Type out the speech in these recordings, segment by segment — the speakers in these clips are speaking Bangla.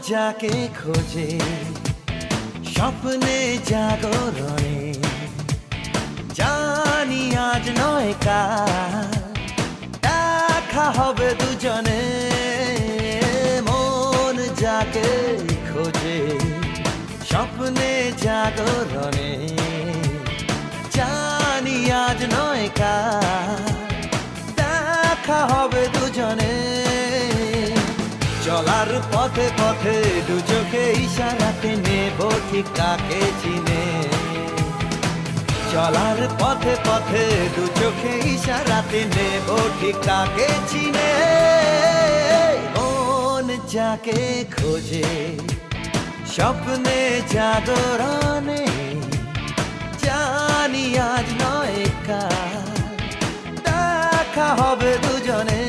যাকে খোঁজে স্বপ্নে জাগরণে, জানি আজ নয় কাল দেখা হবে দুজনে। মন যাকে খোঁজে স্বপ্নে জাগরণে, জানি আজ নয় কাল দেখা হবে দুজনে। চলার পথে পথে দু চোখে ইশারাতে নেব ঠিক কাকে চিনে। চলার পথে পথে দু চোখে ইশারাতে নেব ঠিক কাকে চিনে। মন যাকে খোঁজে স্বপ্নে জাগরণে, জানি আজ নয় কাল দেখা হবে দুজনে।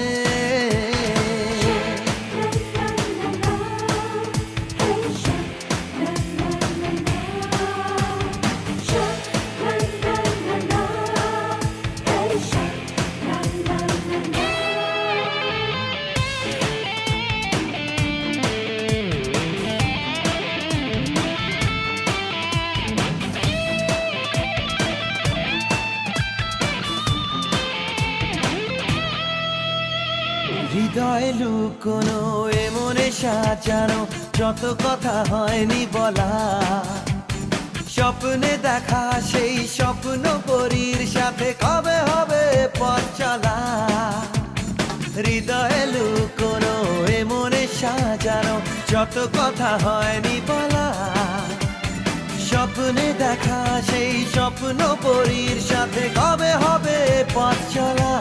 হৃদয়ে লুকোনো এ মনে সাজানো যত কথা হয়নি বলা, স্বপ্নে দেখা সেই স্বপ্ন পরীর সাথে কবে হবে পথ চলা। হৃদয়ে লুকোনো এ মনে সাজানো যত কথা হয়নি বলা, স্বপ্নে দেখা সেই স্বপ্ন পরীর সাথে কবে হবে পথ চলা।